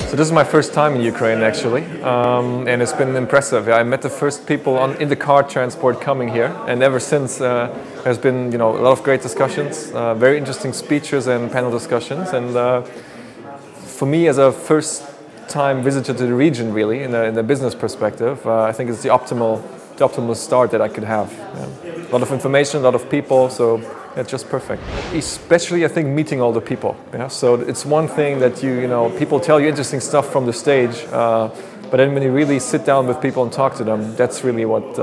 So this is my first time in Ukraine actually, and it's been impressive. I met the first people in the car transport coming here, and ever since there's been a lot of great discussions, very interesting speeches and panel discussions. And for me, as a first-time visitor to the region, really in the business perspective, I think it's the optimal start that I could have. Yeah. A lot of information, a lot of people, so it's just perfect. Especially, I think, meeting all the people. Yeah? So it's one thing that people tell you interesting stuff from the stage, but then when you really sit down with people and talk to them, that's really what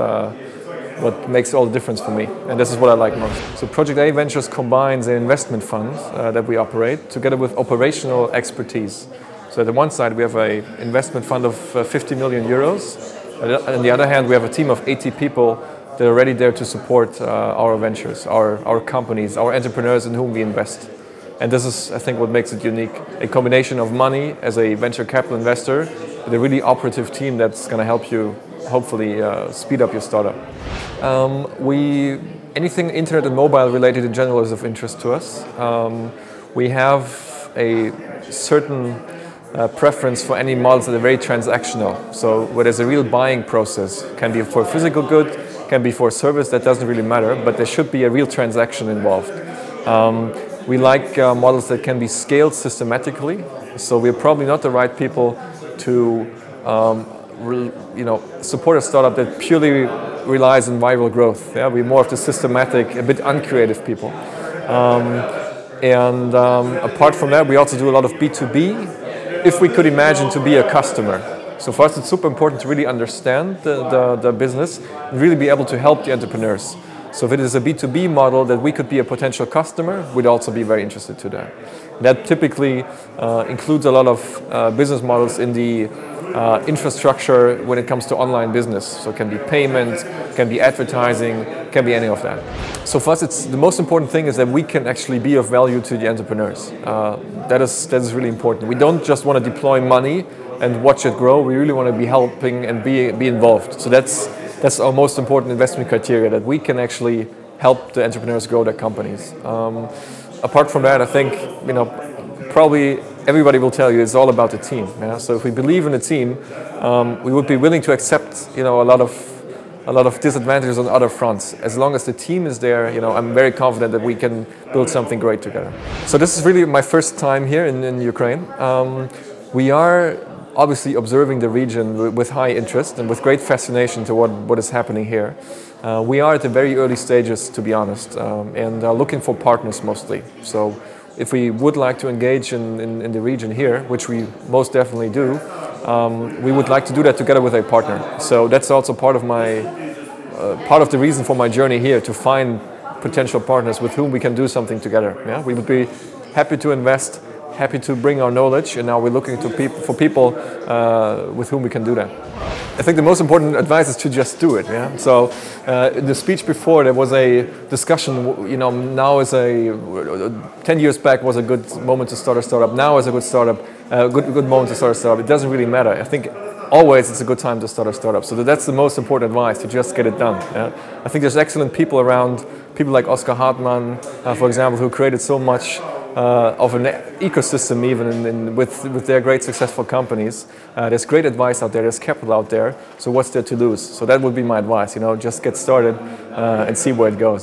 makes all the difference for me. And this is what I like most. So Project A Ventures combines an investment fund that we operate together with operational expertise. So at the one side, we have an investment fund of 50 million euros. On the other hand, we have a team of 80 people that are ready there to support our ventures, our companies, our entrepreneurs in whom we invest. And this is, I think, what makes it unique. A combination of money as a venture capital investor with a really operative team that's going to help you, hopefully, speed up your startup. Anything internet and mobile related in general is of interest to us. We have a certain preference for any models that are very transactional. So where there's a real buying process, can be for a physical good, can be for a service, that doesn't really matter, but there should be a real transaction involved. We like models that can be scaled systematically, so we're probably not the right people to support a startup that purely relies on viral growth. Yeah? We're more of the systematic, a bit uncreative people. Apart from that, we also do a lot of B2B, if we could imagine to be a customer. So for us, it's super important to really understand the business and really be able to help the entrepreneurs. So if it is a B2B model that we could be a potential customer, we'd also be very interested to that. That typically includes a lot of business models in the infrastructure when it comes to online business. So it can be payment, can be advertising, can be any of that. So for us, the most important thing is that we can actually be of value to the entrepreneurs. That is really important. We don't just want to deploy money and watch it grow. We really want to be helping and be involved. So that's our most important investment criteria, that we can actually help the entrepreneurs grow their companies. Apart from that, I think probably everybody will tell you it's all about the team. Yeah? So if we believe in the team, we would be willing to accept a lot of disadvantages on other fronts. As long as the team is there, I'm very confident that we can build something great together. So this is really my first time here in Ukraine. We are obviously observing the region with high interest and with great fascination to what is happening here. We are at the very early stages, to be honest, and looking for partners mostly. So if we would like to engage in the region here, which we most definitely do, we would like to do that together with a partner. So that's also part of the reason for my journey here, to find potential partners with whom we can do something together. Yeah? We would be happy to invest, happy to bring our knowledge, and now we're looking for people with whom we can do that. I think the most important advice is to just do it. Yeah. So in the speech before, there was a discussion. Now is 10 years back was a good moment to start a startup. Now is a good moment to start a startup. It doesn't really matter. I think always it's a good time to start a startup. So that's the most important advice, to just get it done. Yeah. I think there's excellent people around. People like Uwe Horstmann, for example, who created so much of an ecosystem even with their great successful companies. There's great advice out there, there's capital out there, so what's there to lose? So that would be my advice, just get started and see where it goes.